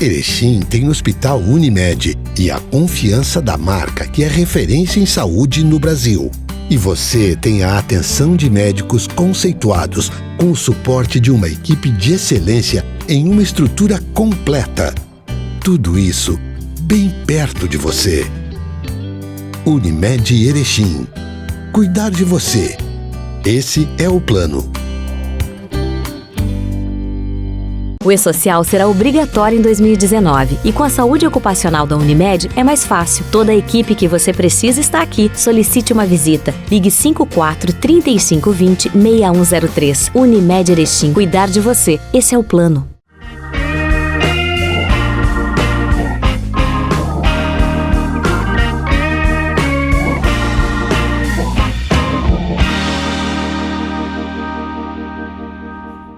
Erechim tem o Hospital Unimed e a confiança da marca que é referência em saúde no Brasil. E você tem a atenção de médicos conceituados com o suporte de uma equipe de excelência em uma estrutura completa. Tudo isso bem perto de você. Unimed Erechim. Cuidar de você. Esse é o plano. O E-Social será obrigatório em 2019 e com a saúde ocupacional da Unimed é mais fácil. Toda a equipe que você precisa está aqui. Solicite uma visita. Ligue 54-3520-6103. Unimed Erechim. Cuidar de você. Esse é o plano.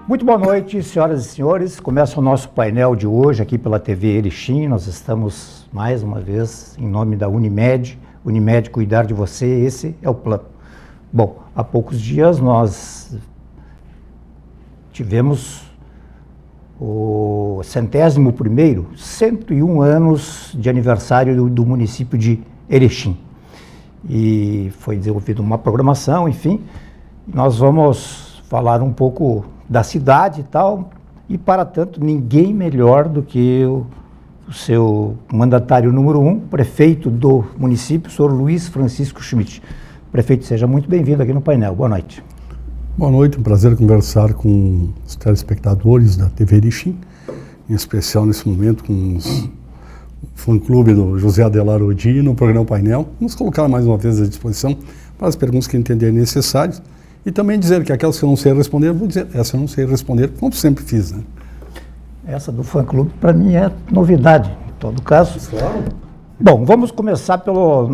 Muito boa noite, senhoras e senhores. Começa o nosso painel de hoje aqui pela TV Erechim. Nós estamos, mais uma vez, em nome da Unimed. Unimed, cuidar de você, esse é o plano. Bom, há poucos dias nós tivemos o 101º, 101 anos de aniversário do município de Erechim. E foi desenvolvida uma programação, enfim. Nós vamos falar um pouco da cidade e tal, e para tanto ninguém melhor do que o seu mandatário número 1, prefeito do município, o senhor Luiz Francisco Schmidt. Prefeito, seja muito bem-vindo aqui no painel. Boa noite. Boa noite, um prazer conversar com os telespectadores da TV Erechim, em especial nesse momento com o fã-clube do José Adelar Odi no programa Painel. Vamos colocar mais uma vez à disposição para as perguntas que entenderem necessárias. E também dizer que aquelas que eu não sei responder, eu vou dizer, essa eu não sei responder, como sempre fiz, né? Essa do fã-clube, para mim, é novidade, em todo caso. Claro. Bom, vamos começar pelo...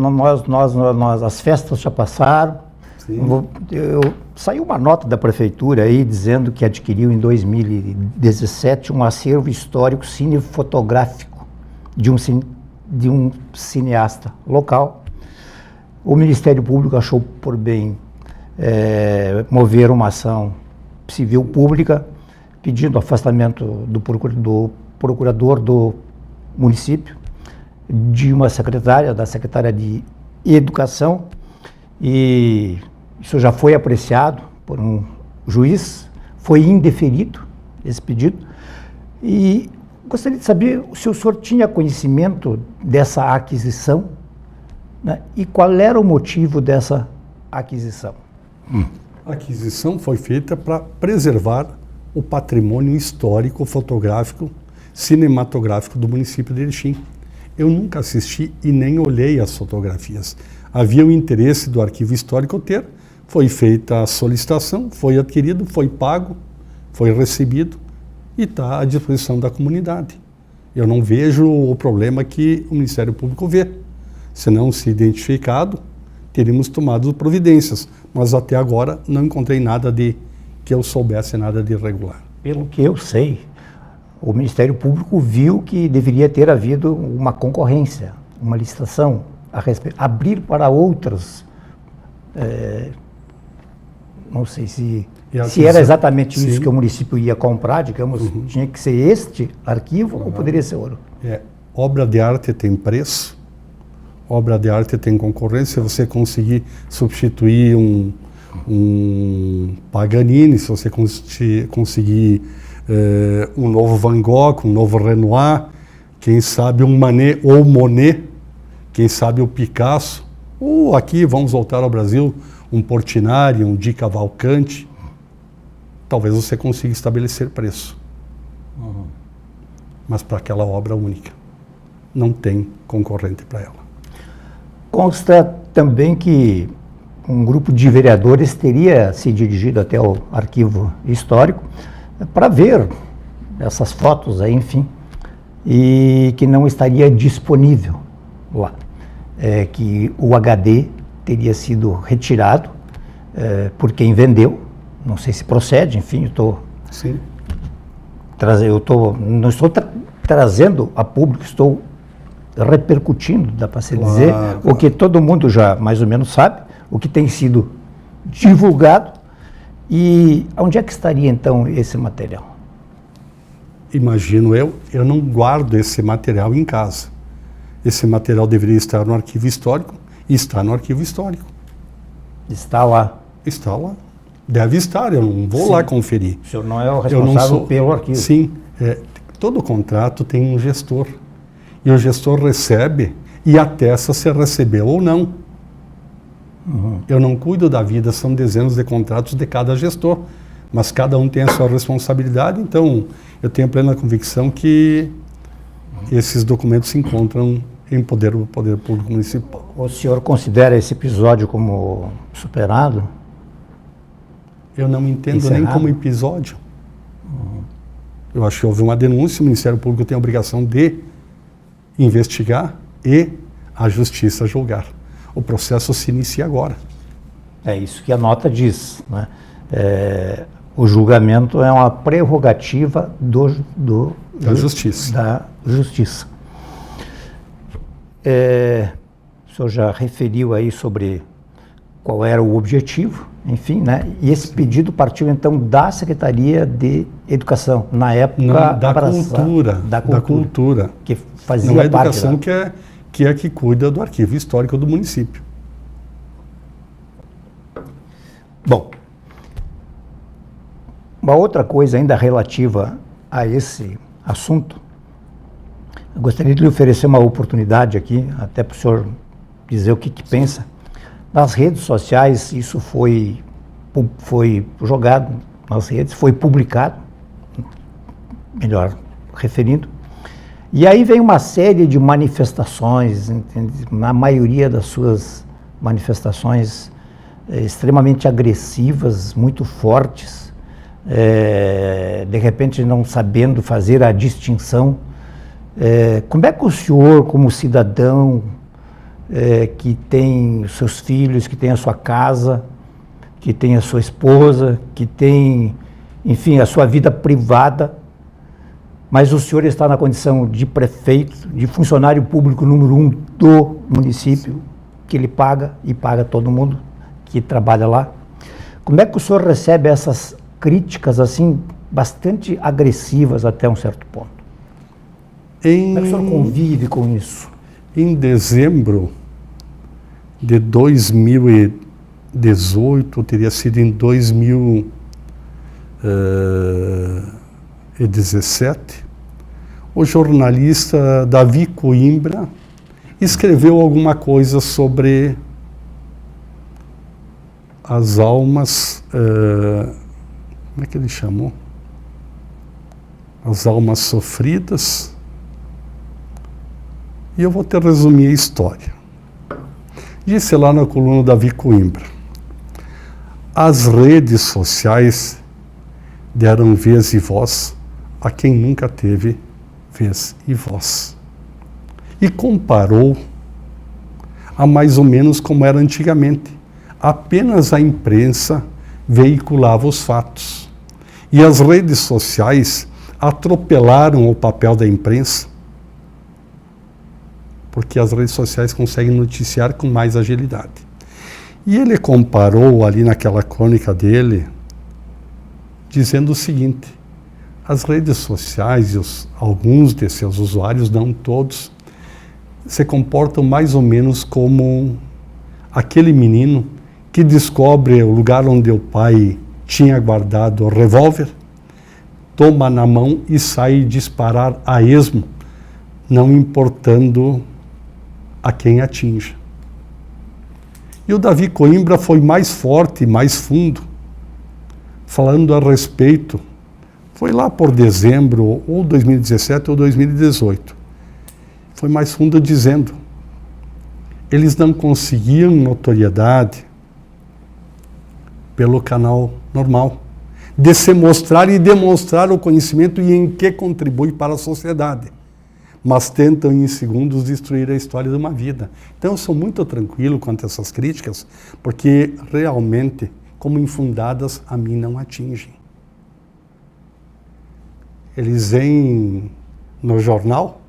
as festas já passaram. Sim. Saiu uma nota da prefeitura aí, dizendo que adquiriu em 2017 um acervo histórico cinefotográfico de um cineasta local. O Ministério Público achou por bem mover uma ação civil pública pedindo afastamento do procurador do município, de uma da secretária de Educação, e isso já foi apreciado por um juiz, foi indeferido esse pedido, e gostaria de saber se o senhor tinha conhecimento dessa aquisição, né, e qual era o motivo dessa aquisição. A aquisição foi feita para preservar o patrimônio histórico, fotográfico, cinematográfico do município de Erechim. Eu nunca assisti e nem olhei as fotografias. Havia o interesse do arquivo histórico ter, foi feita a solicitação, foi adquirido, foi pago, foi recebido e está à disposição da comunidade. Eu não vejo o problema que o Ministério Público vê. Se não se identificado, teríamos tomado providências, mas até agora não encontrei nada que eu soubesse nada de irregular. Pelo que eu sei, o Ministério Público viu que deveria ter havido uma concorrência, uma licitação, abrir para outras, não sei se era exatamente isso que o município ia comprar, digamos, tinha que ser este arquivo ou poderia ser outro? Obra de arte tem preço. Obra de arte tem concorrência. Se você conseguir substituir um Paganini, se você conseguir um novo Van Gogh, um novo Renoir, quem sabe um Manet ou Monet, quem sabe o Picasso, ou aqui, vamos voltar ao Brasil, um Portinari, um Di Cavalcanti, talvez você consiga estabelecer preço. Mas para aquela obra única, não tem concorrente para ela. Consta também que um grupo de vereadores teria se dirigido até o arquivo histórico para ver essas fotos aí, enfim, e que não estaria disponível lá. Que o HD teria sido retirado por quem vendeu, não sei se procede, enfim, não estou trazendo a público, estou repercutindo, dá para se dizer, o que todo mundo já mais ou menos sabe, o que tem sido divulgado. E onde é que estaria então esse material? imagino eu não guardo esse material em casa. Esse material deveria estar no arquivo histórico e está no arquivo histórico. Está lá. Está lá. Deve estar, eu não vou lá conferir. O senhor não é o responsável pelo arquivo. Sim, todo contrato tem um gestor. E o gestor recebe e atesta se recebeu ou não. Uhum. Eu não cuido da vida, são dezenas de contratos de cada gestor, mas cada um tem a sua responsabilidade, então eu tenho plena convicção que esses documentos se encontram em poder do Poder Público Municipal. O senhor considera esse episódio como superado? Eu não entendo Encerrado? nem como episódio. Eu acho que houve uma denúncia, o Ministério Público tem a obrigação de investigar e a Justiça julgar. O processo se inicia agora. É isso que a nota diz, né? O julgamento é uma prerrogativa Da Justiça. Da Justiça. O senhor já referiu aí sobre qual era o objetivo, enfim, né? E esse pedido partiu então da Secretaria de Educação, na época da cultura, que fazia não é a parte educação que cuida do arquivo histórico do município. Bom, uma outra coisa ainda relativa a esse assunto, eu gostaria de lhe oferecer uma oportunidade aqui, até para o senhor dizer o que pensa. Nas redes sociais, isso foi jogado nas redes, foi publicado, melhor referindo, e aí vem uma série de manifestações, entende? Na maioria das suas manifestações extremamente agressivas, muito fortes, de repente não sabendo fazer a distinção. Como é que o senhor, como cidadão, que tem seus filhos, que tem a sua casa, que tem a sua esposa, que tem, enfim, a sua vida privada, mas o senhor está na condição de prefeito, de funcionário público número 1 do município, que ele paga e paga todo mundo que trabalha lá. Como é que o senhor recebe essas críticas, assim, bastante agressivas até um certo ponto? Como é que o senhor convive com isso? Em dezembro de 2018, teria sido em 2017, o jornalista Davi Coimbra escreveu alguma coisa sobre as almas, como é que ele chamou? As almas sofridas. E eu vou te resumir a história. Disse lá na coluna Davi Coimbra: as redes sociais deram vez e voz a quem nunca teve vez e voz. E comparou a mais ou menos como era antigamente. Apenas a imprensa veiculava os fatos. E as redes sociais atropelaram o papel da imprensa, porque as redes sociais conseguem noticiar com mais agilidade. E ele comparou ali naquela crônica dele, dizendo o seguinte: as redes sociais e alguns de seus usuários, não todos, se comportam mais ou menos como aquele menino que descobre o lugar onde o pai tinha guardado o revólver, toma na mão e sai disparar a esmo, não importando a quem atinja. E o Davi Coimbra foi mais forte, mais fundo, falando a respeito, foi lá por dezembro, ou 2017 ou 2018, foi mais fundo dizendo, eles não conseguiam notoriedade pelo canal normal, de se mostrar e demonstrar o conhecimento e em que contribui para a sociedade, mas tentam em segundos destruir a história de uma vida. Então eu sou muito tranquilo quanto a essas críticas, porque realmente, como infundadas, a mim não atingem. Eles vêm no jornal,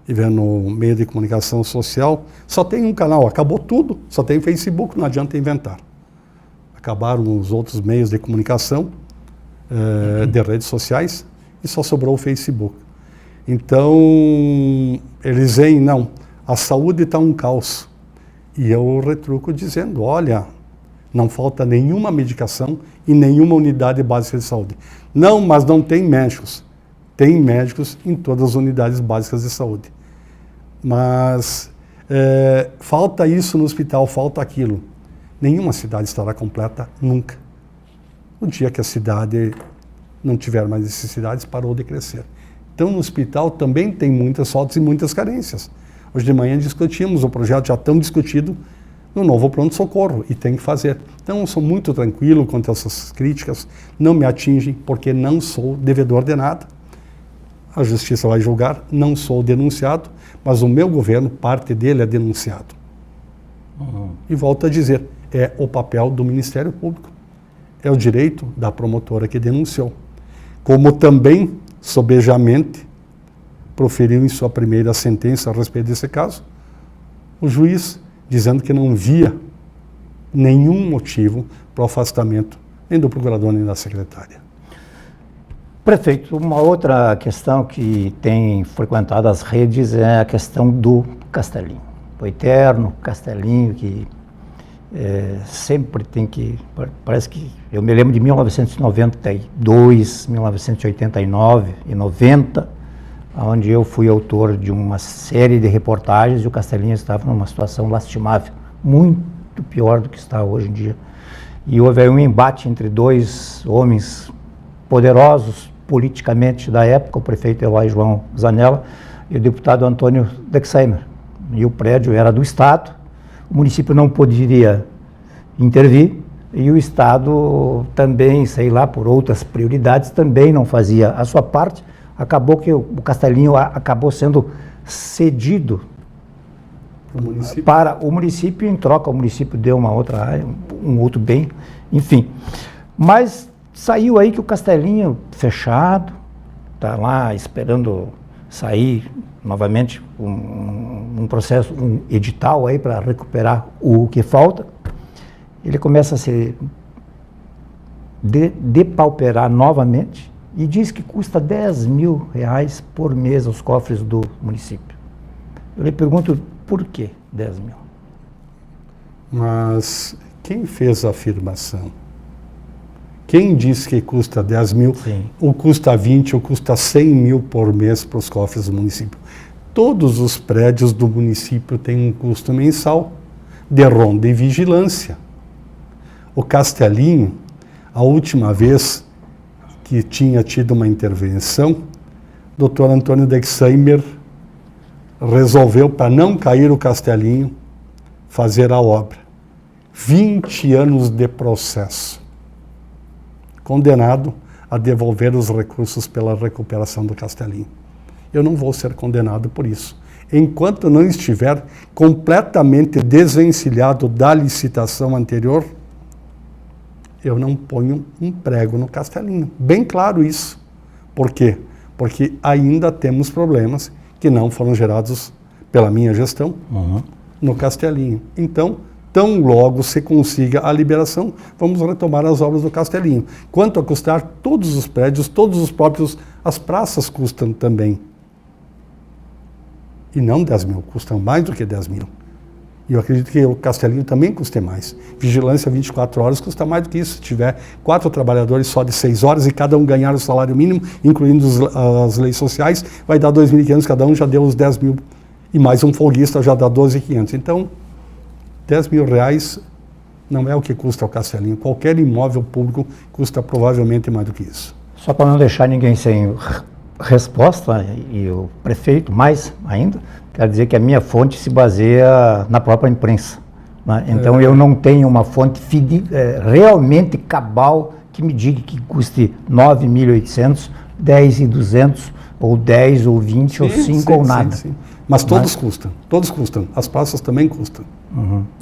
e vêm no meio de comunicação social, só tem um canal, acabou tudo, só tem Facebook, não adianta inventar. Acabaram os outros meios de comunicação, de redes sociais, e só sobrou o Facebook. Então, eles veem, não, a saúde está um caos. E eu retruco dizendo, olha, não falta nenhuma medicação e nenhuma unidade básica de saúde. Não, mas não tem médicos. Tem médicos em todas as unidades básicas de saúde. Mas falta isso no hospital, falta aquilo. Nenhuma cidade estará completa nunca. No dia que a cidade não tiver mais necessidades, parou de crescer. Então, no hospital também tem muitas faltas e muitas carências. Hoje de manhã discutimos, o projeto já tão discutido no novo pronto-socorro, e tem que fazer. Então, eu sou muito tranquilo quanto a essas críticas, não me atingem, porque não sou devedor de nada. A justiça vai julgar, não sou denunciado, mas o meu governo, parte dele é denunciado. E volto a dizer, é o papel do Ministério Público, é o direito da promotora que denunciou. Como também, sobejamente, proferiu em sua primeira sentença a respeito desse caso, o juiz dizendo que não via nenhum motivo para o afastamento nem do procurador nem da secretária. Prefeito, uma outra questão que tem frequentado as redes é a questão do Castelinho. O eterno Castelinho que sempre tem que... Parece que... Eu me lembro de 1992, 1989 e 90, onde eu fui autor de uma série de reportagens e o Castelinho estava numa situação lastimável, muito pior do que está hoje em dia. E houve aí um embate entre dois homens poderosos politicamente da época, o prefeito Eloy João Zanella e o deputado Antônio Dexheimer. E o prédio era do Estado, o município não poderia intervir e o Estado também, sei lá, por outras prioridades, também não fazia a sua parte. Acabou que o Castelinho acabou sendo cedido para o município, em troca o município deu uma outra área, um outro bem, enfim. Mas saiu aí que o Castelinho fechado, está lá esperando sair novamente um processo, um edital aí para recuperar o que falta. Ele começa a se depauperar novamente e diz que custa R$10.000 por mês aos cofres do município. Eu lhe pergunto, por que 10 mil? Mas quem fez a afirmação? Quem disse que custa 10 mil, Sim. ou custa 20, ou custa 100 mil por mês para os cofres do município? Todos os prédios do município têm um custo mensal de ronda e vigilância. O Castelinho, a última vez que tinha tido uma intervenção, o Dr. Antônio Dexheimer resolveu, para não cair o Castelinho, fazer a obra. 20 anos de processo. Condenado a devolver os recursos pela recuperação do Castelinho. Eu não vou ser condenado por isso. Enquanto não estiver completamente desvencilhado da licitação anterior, eu não ponho um prego no Castelinho. Bem claro isso. Por quê? Porque ainda temos problemas que não foram gerados pela minha gestão no Castelinho. Então, tão logo se consiga a liberação, vamos retomar as obras do Castelinho. Quanto a custar, todos os prédios, todos os próprios, as praças custam também. E não 10 mil, custam mais do que 10 mil. E eu acredito que o Castelinho também custe mais. Vigilância 24 horas custa mais do que isso. Se tiver 4 trabalhadores só de 6 horas e cada um ganhar o salário mínimo, incluindo as leis sociais, vai dar 2.500, cada um já deu os 10 mil. E mais um folguista já dá 12.500. Então, 10 mil reais não é o que custa o Castelinho. Qualquer imóvel público custa provavelmente mais do que isso. Só para não deixar ninguém sem resposta, e o prefeito mais ainda, quero dizer que a minha fonte se baseia na própria imprensa. Né? Então eu não tenho uma fonte realmente cabal que me diga que custe 9.800, 10.200, ou 10, ou 20, ou 5, ou nada. Sim. Mas todos custam, todos custam. As praças também custam.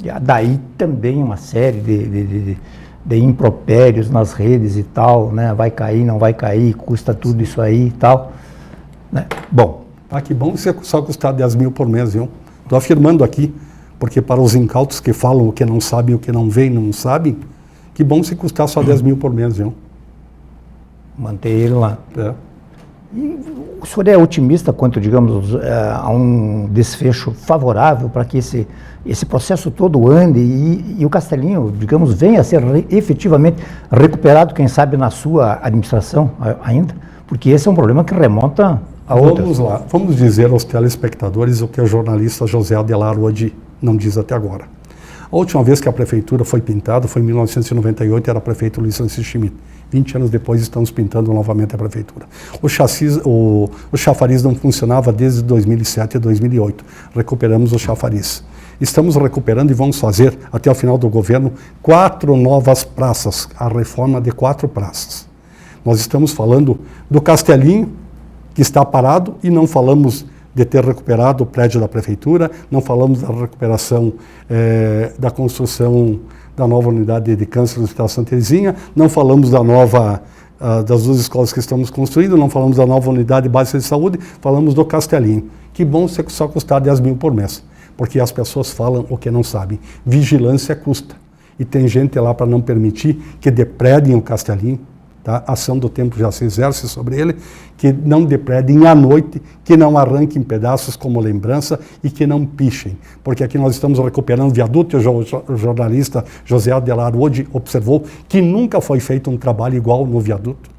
E daí também uma série de impropérios nas redes e tal, né? Vai cair, não vai cair, custa tudo isso aí e tal. Né? Bom. Que bom se só custar 10 mil por mês, viu? Estou afirmando aqui, porque para os incautos que falam o que não sabem, o que não veem, não sabem, que bom se custar só 10 mil por mês, viu? Manter ele lá. E o senhor é otimista quanto, digamos, a um desfecho favorável para que esse processo todo ande e o Castelinho, digamos, venha a ser efetivamente recuperado, quem sabe, na sua administração ainda? Porque esse é um problema que remonta a outras. Vamos lá, vamos dizer aos telespectadores o que o jornalista José Adelar Odi não diz até agora. A última vez que a prefeitura foi pintada foi em 1998, era prefeito Luiz Francisco Schmidt. 20 anos depois estamos pintando novamente a prefeitura. O chafariz não funcionava desde 2007 e 2008. Recuperamos o chafariz. Estamos recuperando e vamos fazer, até o final do governo, 4 novas praças, a reforma de 4 praças. Nós estamos falando do Castelinho, que está parado, e não falamos de ter recuperado o prédio da prefeitura, não falamos da recuperação da construção da nova unidade de câncer do Hospital Santa Terezinha, não falamos das 2 escolas que estamos construindo, não falamos da nova unidade básica de saúde, falamos do Castelinho. Que bom se só custar 10 mil por mês, porque as pessoas falam o que não sabem. Vigilância custa. E tem gente lá para não permitir que depredem o Castelinho. Tá? A ação do tempo já se exerce sobre ele, que não depredem à noite, que não arranquem pedaços como lembrança e que não pichem, porque aqui nós estamos recuperando o viaduto, e o jornalista José Adelar Odi observou que nunca foi feito um trabalho igual no viaduto.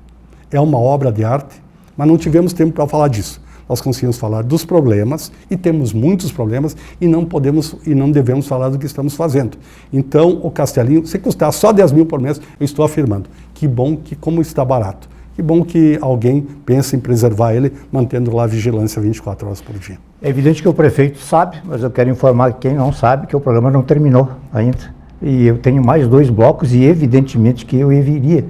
É uma obra de arte, mas não tivemos tempo para falar disso. Nós conseguimos falar dos problemas, e temos muitos problemas, e não podemos e não devemos falar do que estamos fazendo. Então, o Castelinho, se custar só 10 mil por mês, eu estou afirmando, que bom que como está barato. Que bom que alguém pensa em preservar ele, mantendo lá a vigilância 24 horas por dia. É evidente que o prefeito sabe, mas eu quero informar quem não sabe que o programa não terminou ainda. E eu tenho mais 2 blocos e evidentemente que eu iria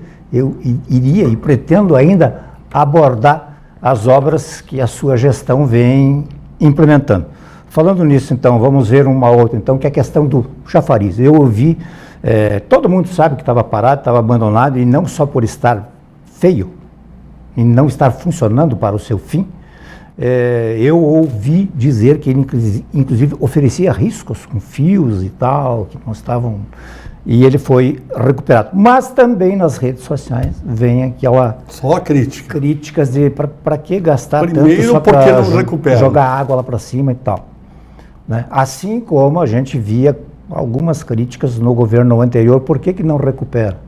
e pretendo ainda abordar as obras que a sua gestão vem implementando. Falando nisso, então, vamos ver uma outra, então, que é a questão do chafariz. Eu ouvi, todo mundo sabe que estava parado, estava abandonado, e não só por estar feio, e não estar funcionando para o seu fim, eu ouvi dizer que ele, inclusive, oferecia riscos com fios e tal, que não estavam... E ele foi recuperado. Mas também nas redes sociais vem aquela... Só críticas de para que gastar primeiro, tanto só para jogar água lá para cima e tal. Né? Assim como a gente via algumas críticas no governo anterior, por que não recupera?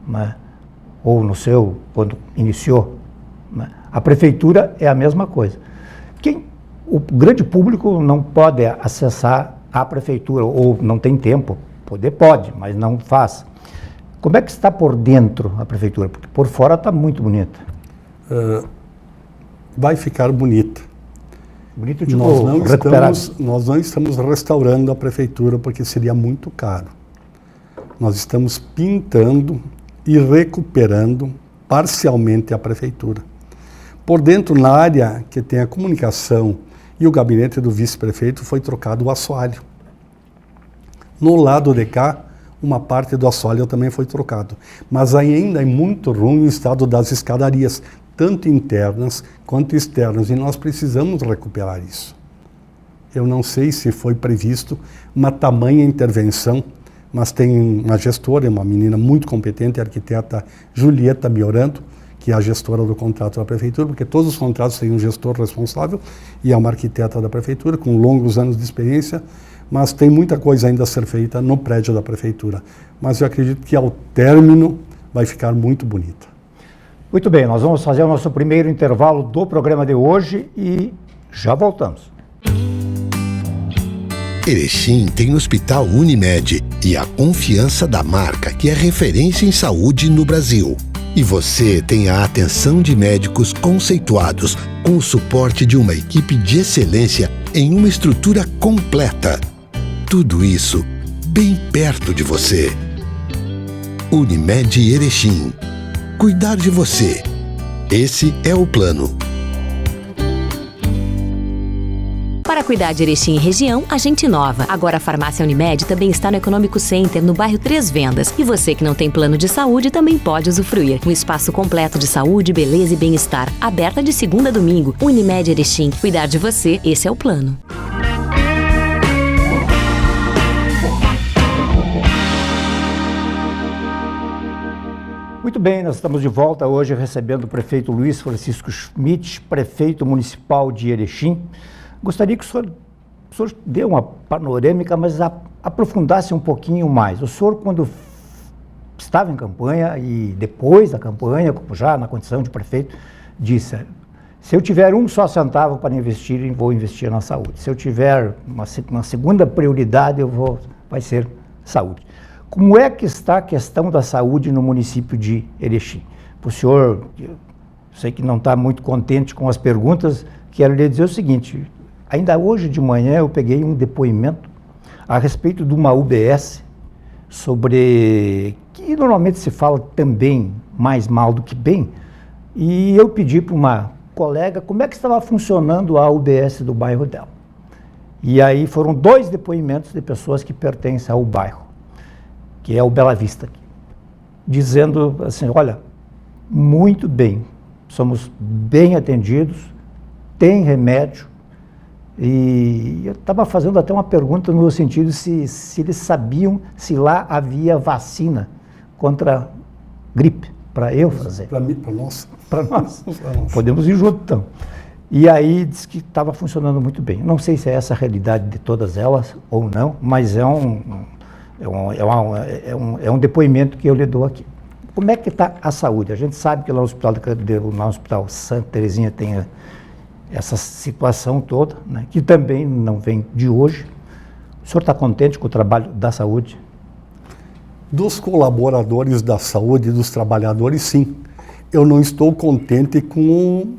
Né? Ou no seu, quando iniciou. Né? A prefeitura é a mesma coisa. O grande público não pode acessar a prefeitura, ou não tem tempo. Poder pode, mas não faz. Como é que está por dentro a prefeitura? Porque por fora está muito bonita. Vai ficar bonita. Bonito, tipo, recuperado. Nós não estamos restaurando a prefeitura porque seria muito caro. Nós estamos pintando e recuperando parcialmente a prefeitura. Por dentro, na área que tem a comunicação e o gabinete do vice-prefeito, foi trocado o assoalho. No lado de cá, uma parte do assoalho também foi trocado. Mas ainda é muito ruim o estado das escadarias, tanto internas quanto externas, e nós precisamos recuperar isso. Eu não sei se foi previsto uma tamanha intervenção, mas tem uma gestora, uma menina muito competente, a arquiteta Julieta Miorando, que é a gestora do contrato da prefeitura, porque todos os contratos têm um gestor responsável, e é uma arquiteta da prefeitura, com longos anos de experiência, mas tem muita coisa ainda a ser feita no prédio da prefeitura. Mas eu acredito que ao término vai ficar muito bonita. Muito bem, nós vamos fazer o nosso primeiro intervalo do programa de hoje e já voltamos. Erechim tem o Hospital Unimed e a confiança da marca que é referência em saúde no Brasil. E você tem a atenção de médicos conceituados com o suporte de uma equipe de excelência em uma estrutura completa. Tudo isso bem perto de você. Unimed Erechim. Cuidar de você. Esse é o plano. Para cuidar de Erechim e região, a gente inova. Agora a Farmácia Unimed também está no Econômico Center, no bairro Três Vendas. E você que não tem plano de saúde também pode usufruir. Um espaço completo de saúde, beleza e bem-estar. Aberta de segunda a domingo. Unimed Erechim. Cuidar de você, esse é o plano. Muito bem, nós estamos de volta hoje recebendo o prefeito Luiz Francisco Schmidt, prefeito municipal de Erechim. Gostaria que o senhor dê uma panorâmica, mas aprofundasse um pouquinho mais. O senhor, quando estava em campanha e depois da campanha, já na condição de prefeito, disse: se eu tiver um só centavo para investir, vou investir na saúde. Se eu tiver uma segunda prioridade, vai ser saúde. Como é que está a questão da saúde no município de Erechim? O senhor, eu sei que não está muito contente com as perguntas, quero lhe dizer o seguinte: ainda hoje de manhã eu peguei um depoimento a respeito de uma UBS, que normalmente se fala também mais mal do que bem, e eu pedi para uma colega como é que estava funcionando a UBS do bairro dela. E aí foram 2 depoimentos de pessoas que pertencem ao bairro, que é o Bela Vista, dizendo assim: olha, muito bem, somos bem atendidos, tem remédio. E eu estava fazendo até uma pergunta no sentido se eles sabiam se lá havia vacina contra gripe, para eu fazer. Para mim, para nós. Para nós. Podemos ir junto, então. E aí disse que estava funcionando muito bem. Não sei se é essa a realidade de todas elas ou não, mas é um depoimento que eu lhe dou aqui. Como é que está a saúde? A gente sabe que lá no Hospital Santa Terezinha tem essa situação toda, né, que também não vem de hoje. O senhor está contente com o trabalho da saúde? Dos colaboradores da saúde, dos trabalhadores, sim. Eu não estou contente com o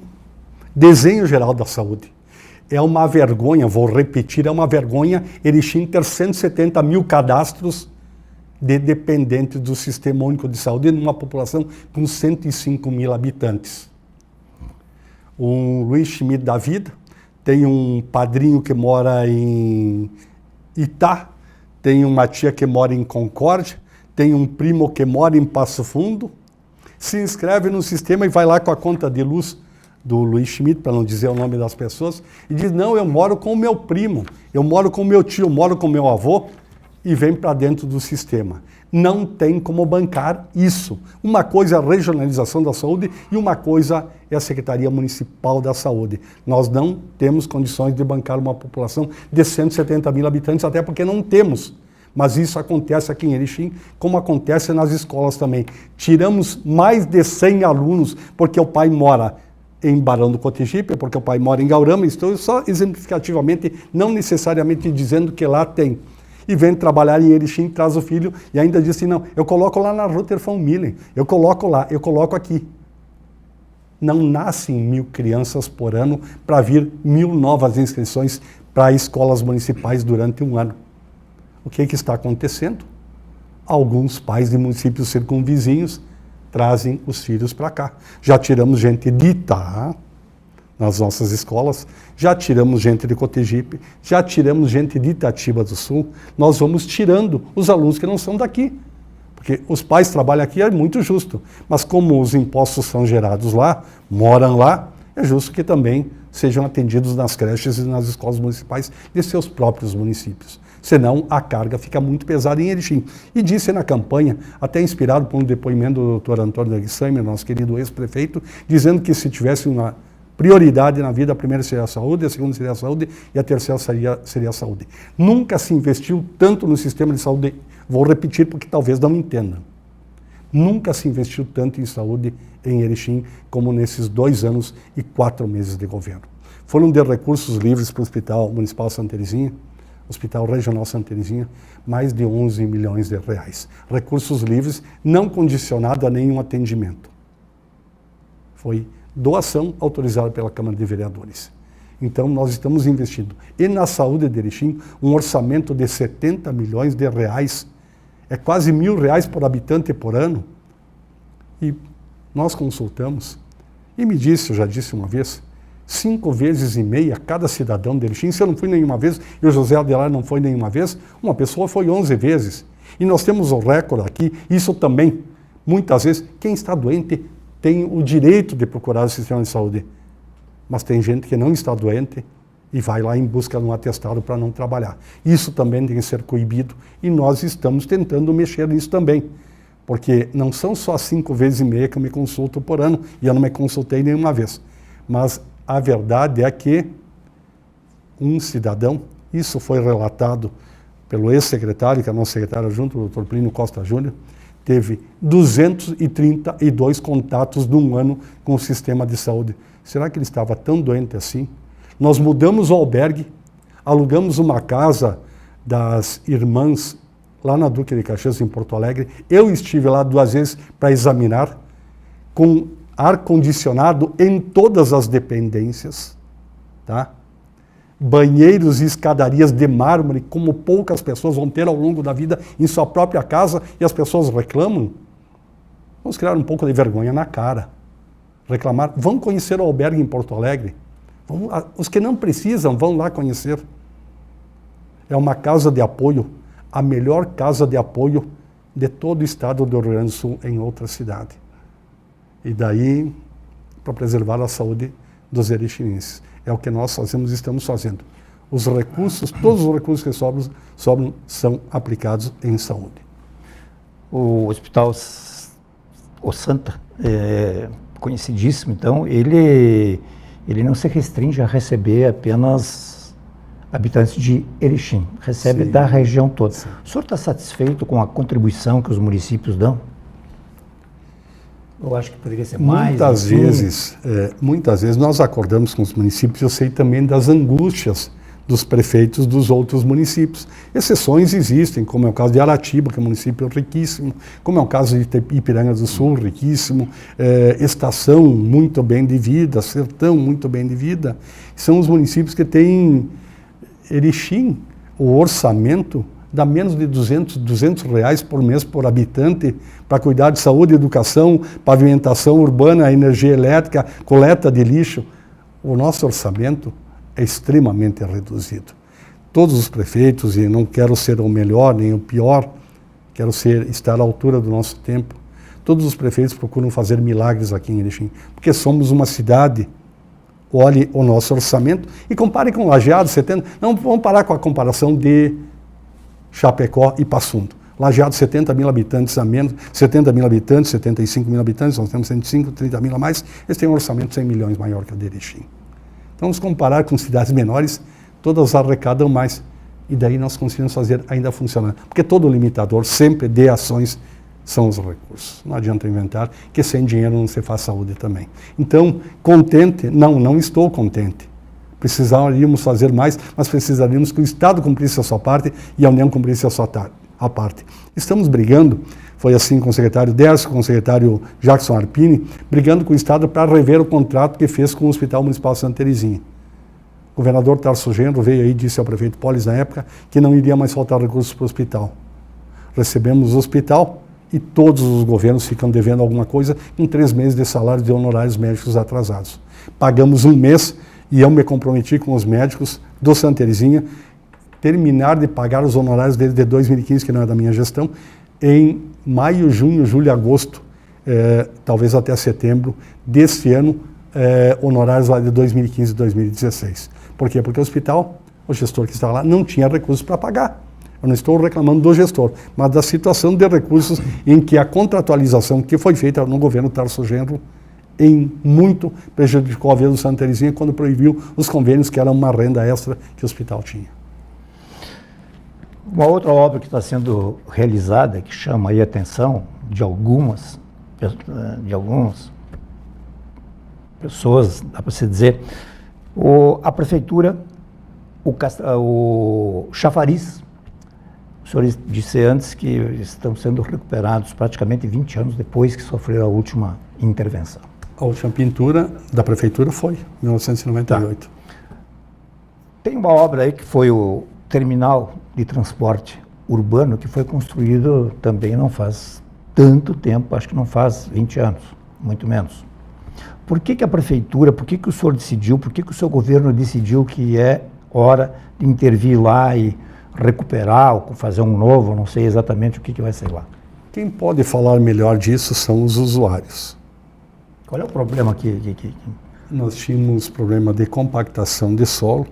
desenho geral da saúde. É uma vergonha, vou repetir, é uma vergonha Erechim ter 170 mil cadastros de dependentes do Sistema Único de Saúde numa população com 105 mil habitantes. O Luiz Schmidt da vida tem um padrinho que mora em Itá, tem uma tia que mora em Concórdia, tem um primo que mora em Passo Fundo, se inscreve no sistema e vai lá com a conta de luz do Luiz Schmidt, para não dizer o nome das pessoas, e diz: não, eu moro com o meu primo, eu moro com o meu tio, eu moro com o meu avô, e vem para dentro do sistema. Não tem como bancar isso. Uma coisa é a regionalização da saúde e uma coisa é a Secretaria Municipal da Saúde. Nós não temos condições de bancar uma população de 170 mil habitantes, até porque não temos. Mas isso acontece aqui em Erechim, como acontece nas escolas também. Tiramos mais de 100 alunos porque o pai mora em Barão do Cotegipe, porque o pai mora em Gaurama. Estou só exemplificativamente, não necessariamente dizendo que lá tem. E vem trabalhar em Erechim, traz o filho e ainda diz assim: não, eu coloco lá na Ruther von Millen, eu coloco lá, eu coloco aqui. Não nascem 1.000 crianças por ano para vir 1.000 novas inscrições para escolas municipais durante um ano. O que está acontecendo? Alguns pais de municípios circunvizinhos trazem os filhos para cá. Já tiramos gente de Itá nas nossas escolas, já tiramos gente de Cotegipe, já tiramos gente de Itatiba do Sul. Nós vamos tirando os alunos que não são daqui, porque os pais trabalham aqui, é muito justo, mas como os impostos são gerados lá, moram lá, é justo que também sejam atendidos nas creches e nas escolas municipais de seus próprios municípios. Senão a carga fica muito pesada em Erechim. E disse na campanha, até inspirado por um depoimento do Dr. Antônio Aguissamer, nosso querido ex-prefeito, dizendo que se tivesse uma prioridade na vida, a primeira seria a saúde, a segunda seria a saúde e a terceira seria a saúde. Nunca se investiu tanto no sistema de saúde, vou repetir porque talvez não entendam. Nunca se investiu tanto em saúde em Erechim como nesses 2 anos e 4 meses de governo. Foram de recursos livres para o Hospital Municipal Santa Terezinha, Hospital Regional Santa Terezinha, mais de 11 milhões de reais. Recursos livres, não condicionado a nenhum atendimento. Foi doação autorizada pela Câmara de Vereadores. Então, nós estamos investindo. E na saúde de Erechim, um orçamento de 70 milhões de reais. É quase R$1.000 por habitante por ano. E nós consultamos. E me disse, eu já disse uma vez, 5,5 vezes cada cidadão de Erechim. Se eu não fui nenhuma vez, e o José Adelar não foi nenhuma vez, uma pessoa foi 11 vezes. E nós temos o recorde aqui, isso também, muitas vezes, quem está doente tem o direito de procurar o sistema de saúde. Mas tem gente que não está doente e vai lá em busca de um atestado para não trabalhar. Isso também tem que ser coibido e nós estamos tentando mexer nisso também. porque não são só 5,5 vezes que eu me consulto por ano, e eu não me consultei nenhuma vez. Mas a verdade é que um cidadão, isso foi relatado pelo ex-secretário, que é nosso secretário junto, o Dr. Plínio Costa Júnior, teve 232 contatos num ano com o sistema de saúde. Será que ele estava tão doente assim? Nós mudamos o albergue, alugamos uma casa das irmãs lá na Duque de Caxias, em Porto Alegre. Eu estive lá 2 vezes para examinar, com ar-condicionado em todas as dependências, tá? Banheiros e escadarias de mármore, como poucas pessoas vão ter ao longo da vida em sua própria casa, e as pessoas reclamam. Vamos criar um pouco de vergonha na cara. Reclamar. Vão conhecer o albergue em Porto Alegre. Os que não precisam, vão lá conhecer. É uma casa de apoio, a melhor casa de apoio de todo o estado do Rio Grande do Sul em outra cidade. E daí, para preservar a saúde dos erichinenses. É o que nós fazemos e estamos fazendo. Os recursos, todos os recursos que sobram são aplicados em saúde. O Hospital O Santa, conhecidíssimo, então, ele não se restringe a receber apenas habitantes de Erechim, recebe da região toda. Sim. O senhor está satisfeito com a contribuição que os municípios dão? Eu acho que poderia ser mais. Muitas vezes nós acordamos com os municípios, eu sei também das angústias dos prefeitos dos outros municípios. Exceções existem, como é o caso de Aratiba, que é um município riquíssimo, como é o caso de Ipiranga do Sul, riquíssimo, Estação, muito bem de vida, Sertão, muito bem de vida. São os municípios que têm Erechim, o orçamento dá menos de 200 reais por mês por habitante para cuidar de saúde, educação, pavimentação urbana, energia elétrica, coleta de lixo. O nosso orçamento é extremamente reduzido. Todos os prefeitos, e não quero ser o melhor nem o pior, quero estar à altura do nosso tempo, todos os prefeitos procuram fazer milagres aqui em Erechim, porque somos uma cidade. Olhe o nosso orçamento e compare com Lajeado, 70. Não vamos parar com a comparação de Chapecó e Passo Fundo. Lajeado, 70 mil habitantes a menos, 70 mil habitantes, 75 mil habitantes, nós temos 105, 30 mil a mais, eles têm um orçamento 100 milhões maior que o de Erechim. Então, vamos comparar com cidades menores, todas arrecadam mais, e daí nós conseguimos fazer ainda funcionar. Porque todo limitador sempre de ações são os recursos. Não adianta inventar que sem dinheiro não se faz saúde também. Então, contente? Não estou contente. Precisaríamos fazer mais, mas precisaríamos que o Estado cumprisse a sua parte e a União cumprisse a sua parte. Estamos brigando, foi assim com o secretário Derso, com o secretário Jackson Arpini, brigando com o Estado para rever o contrato que fez com o Hospital Municipal Santa Terezinha. O governador Tarso Genro veio aí e disse ao prefeito Polis na época que não iria mais faltar recursos para o hospital. Recebemos o hospital e todos os governos ficam devendo alguma coisa em 3 meses de salário de honorários médicos atrasados. Pagamos 1 mês e eu me comprometi com os médicos do Santa Terezinha terminar de pagar os honorários desde 2015, que não é da minha gestão, em maio, junho, julho e agosto, talvez até setembro deste ano, honorários lá de 2015 e 2016. Por quê? Porque o hospital, o gestor que está lá, não tinha recursos para pagar. Eu não estou reclamando do gestor, mas da situação de recursos em que a contratualização que foi feita no governo Tarso Genro em muito prejudicou a vida do Santa Terezinha quando proibiu os convênios, que era uma renda extra que o hospital tinha. Uma outra obra que está sendo realizada, que chama aí a atenção de algumas pessoas, dá para se dizer, a prefeitura, o chafariz. O senhor disse antes que estão sendo recuperados praticamente 20 anos depois que sofreu a última intervenção. A última pintura da prefeitura foi, 1998. Tá. Tem uma obra aí que foi o terminal de transporte urbano, que foi construído também não faz tanto tempo, acho que não faz 20 anos, muito menos. Por que a prefeitura, por que o senhor decidiu, por que o seu governo decidiu que é hora de intervir lá e recuperar ou fazer um novo, não sei exatamente o que vai ser lá? Quem pode falar melhor disso são os usuários. Qual é o problema aqui? Nós tínhamos problema de compactação de solo,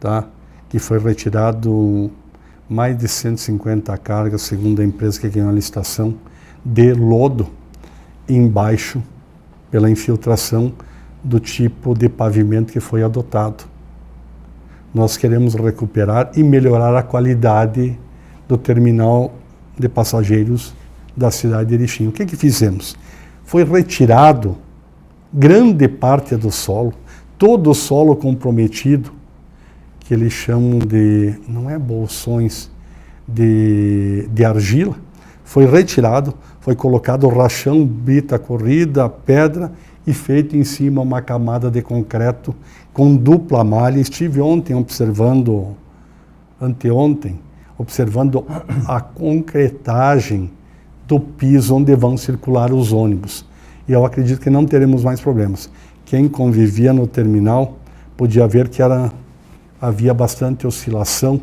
tá? Que foi retirado mais de 150 cargas, segundo a empresa que ganhou a licitação, de lodo embaixo pela infiltração do tipo de pavimento que foi adotado. Nós queremos recuperar e melhorar a qualidade do terminal de passageiros da cidade de Erechim. O que fizemos? Foi retirado grande parte do solo, todo o solo comprometido, que eles chamam de, não é bolsões, de argila, foi retirado, foi colocado rachão, brita corrida, pedra e feito em cima uma camada de concreto com dupla malha. Estive anteontem, observando a concretagem do piso onde vão circular os ônibus. E eu acredito que não teremos mais problemas. Quem convivia no terminal podia ver que havia bastante oscilação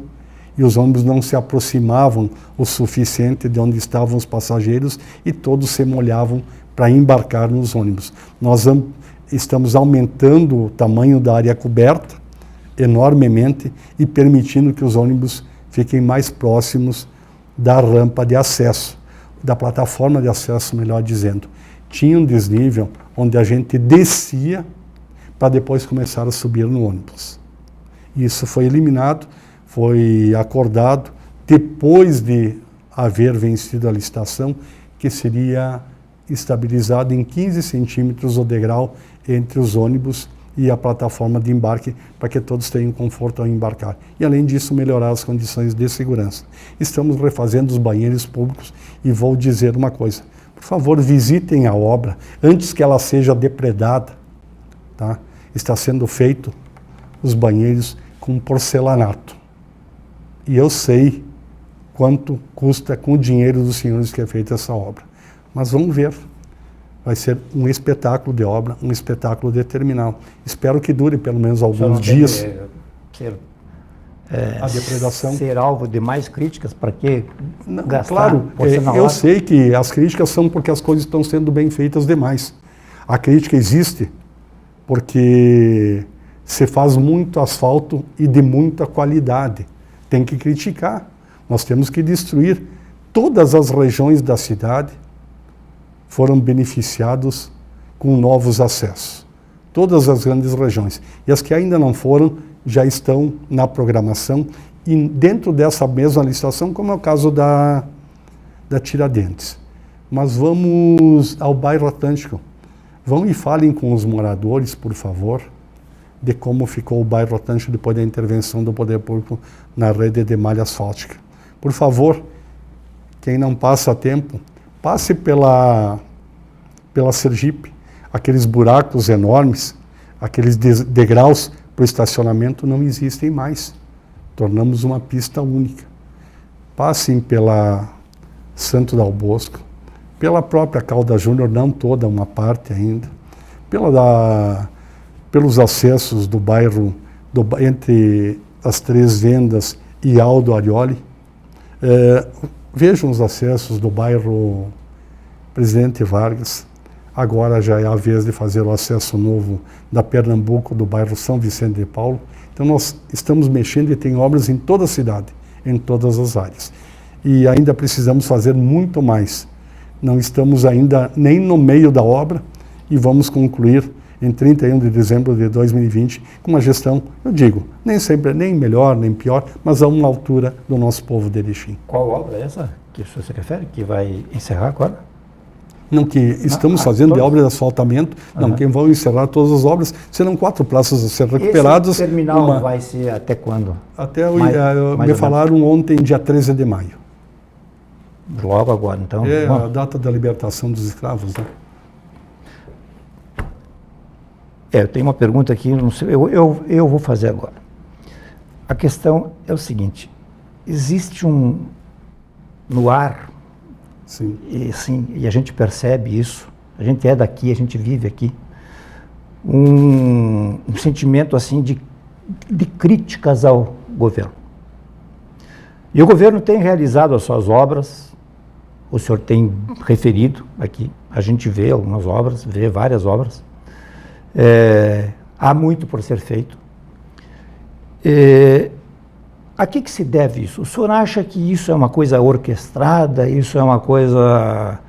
e os ônibus não se aproximavam o suficiente de onde estavam os passageiros e todos se molhavam para embarcar nos ônibus. Nós estamos aumentando o tamanho da área coberta enormemente e permitindo que os ônibus fiquem mais próximos da rampa de acesso, da plataforma de acesso, melhor dizendo. Tinha um desnível onde a gente descia para depois começar a subir no ônibus. Isso foi eliminado, foi acordado depois de haver vencido a licitação, que seria estabilizado em 15 centímetros o degrau entre os ônibus e a plataforma de embarque, para que todos tenham conforto ao embarcar. E, além disso, melhorar as condições de segurança. Estamos refazendo os banheiros públicos e vou dizer uma coisa. Por favor, visitem a obra antes que ela seja depredada. Tá? Está sendo feito os banheiros com porcelanato. E eu sei quanto custa com o dinheiro dos senhores que é feita essa obra. Mas vamos ver. Vai ser um espetáculo de obra, um espetáculo de terminal. Espero que dure pelo menos alguns dias. A depredação. Ser alvo de mais críticas, para que gastar? Claro, eu sei que as críticas são porque as coisas estão sendo bem feitas demais. A crítica existe porque se faz muito asfalto e de muita qualidade. Tem que criticar. Nós temos que destruir. Todas as regiões da cidade foram beneficiados com novos acessos. Todas as grandes regiões. E as que ainda não foram, já estão na programação e dentro dessa mesma licitação, como é o caso da Tiradentes. Mas vamos ao bairro Atlântico. Vão e falem com os moradores, por favor, de como ficou o bairro Atlântico depois da intervenção do poder público na rede de malha asfáltica. Por favor, quem não passa tempo, passe pela Sergipe. Aqueles buracos enormes, aqueles degraus para o estacionamento não existem mais. Tornamos uma pista única. Passem pela Santo Dal Bosco, pela própria Calda Júnior, não toda, uma parte ainda, pelos acessos do bairro, entre as Três Vendas e Aldo Arioli. Vejam os acessos do bairro Presidente Vargas. Agora já é a vez de fazer o acesso novo da Pernambuco, do bairro São Vicente de Paulo. Então nós estamos mexendo e tem obras em toda a cidade, em todas as áreas. E ainda precisamos fazer muito mais. Não estamos ainda nem no meio da obra e vamos concluir em 31 de dezembro de 2020 com uma gestão, eu digo, nem sempre nem melhor, nem pior, mas a uma altura do nosso povo de Erechim. Qual obra é essa que você se refere, que vai encerrar agora? Não, que estamos fazendo de obra de asfaltamento, não, que vão encerrar todas as obras, serão 4 praças a ser recuperadas. Esse terminal vai ser até quando? Até me falaram ontem, dia 13 de maio. Logo agora, então. É a data da libertação dos escravos, né? Eu tenho uma pergunta aqui, não sei, eu vou fazer agora. A questão é o seguinte, existe no ar, sim. E a gente percebe isso, a gente é daqui, a gente vive aqui, um sentimento assim de críticas ao governo. E o governo tem realizado as suas obras, o senhor tem referido aqui, a gente vê algumas obras, vê várias obras, há muito por ser feito. A que se deve isso? O senhor acha que isso é uma coisa orquestrada, isso é uma coisa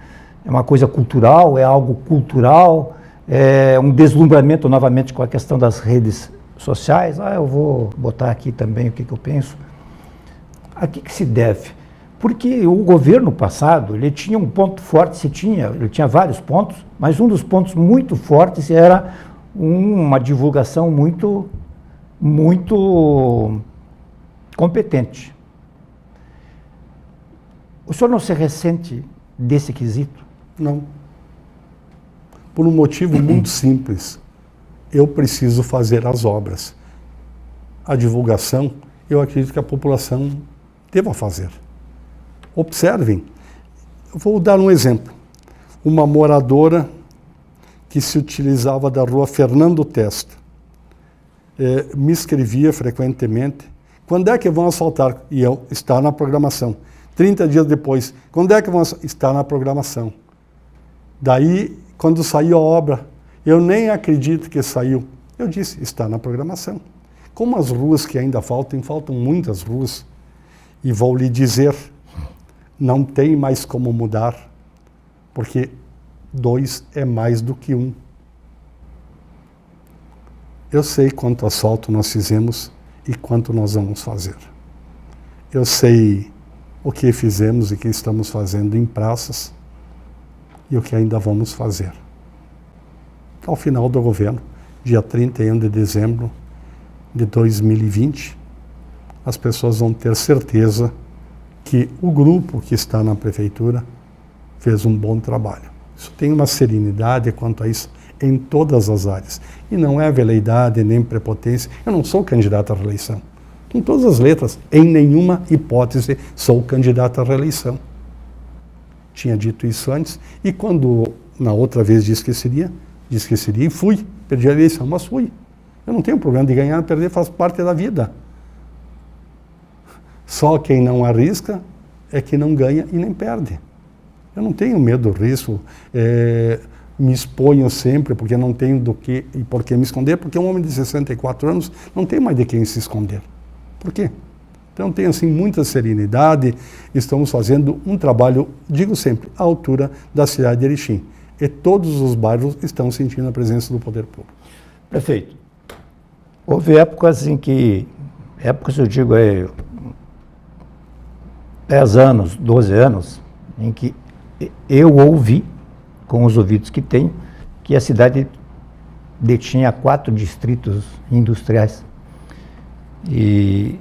É uma coisa cultural, é algo cultural, é um deslumbramento novamente com a questão das redes sociais. Eu vou botar aqui também o que eu penso. A que se deve? Porque o governo passado, ele tinha um ponto forte, ele tinha vários pontos, mas um dos pontos muito fortes era uma divulgação muito competente. O senhor não se ressente desse quesito? Não. Por um motivo muito simples. Eu preciso fazer as obras. A divulgação, eu acredito que a população deva fazer. Observem. Vou dar um exemplo. Uma moradora que se utilizava da rua Fernando Testa me escrevia frequentemente: quando é que vão asfaltar? E eu, está na programação. 30 dias depois, quando é que vão asfaltar? Está na programação. Daí, quando saiu a obra, eu nem acredito que saiu. Eu disse, está na programação. Como as ruas que ainda faltam muitas ruas, e vou lhe dizer, não tem mais como mudar, porque 2 é mais do que 1. Eu sei quanto asfalto nós fizemos e quanto nós vamos fazer. Eu sei o que fizemos e o que estamos fazendo em praças e o que ainda vamos fazer. Ao final do governo, dia 31 de dezembro de 2020, as pessoas vão ter certeza que o grupo que está na prefeitura fez um bom trabalho. Isso tem uma serenidade quanto a isso em todas as áreas. E não é veleidade nem prepotência. Eu não sou candidato à reeleição. Com todas as letras, em nenhuma hipótese sou candidato à reeleição. Tinha dito isso antes, e quando na outra vez disse que seria e fui. Perdi a eleição, mas fui. Eu não tenho problema de ganhar, perder, faz parte da vida. Só quem não arrisca é que não ganha e nem perde. Eu não tenho medo do risco, me exponho sempre, porque não tenho do que e por que me esconder, porque um homem de 64 anos não tem mais de quem se esconder. Por quê? Então tenho assim muita serenidade, estamos fazendo um trabalho, digo sempre, à altura da cidade de Erechim. E todos os bairros estão sentindo a presença do poder público. Prefeito, houve épocas em que, eu digo 10 anos, 12 anos, em que eu ouvi, com os ouvidos que tenho, que a cidade detinha 4 distritos industriais. E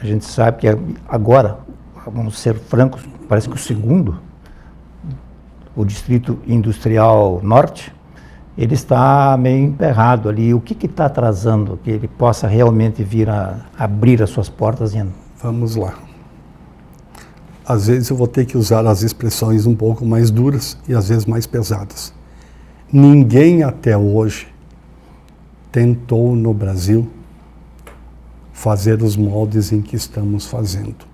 a gente sabe que agora, vamos ser francos, parece que o segundo, o Distrito Industrial Norte, ele está meio emperrado ali. O que está atrasando que ele possa realmente vir a abrir as suas portas? Vamos lá. Às vezes eu vou ter que usar as expressões um pouco mais duras e às vezes mais pesadas. Ninguém até hoje tentou no Brasil fazer os moldes em que estamos fazendo.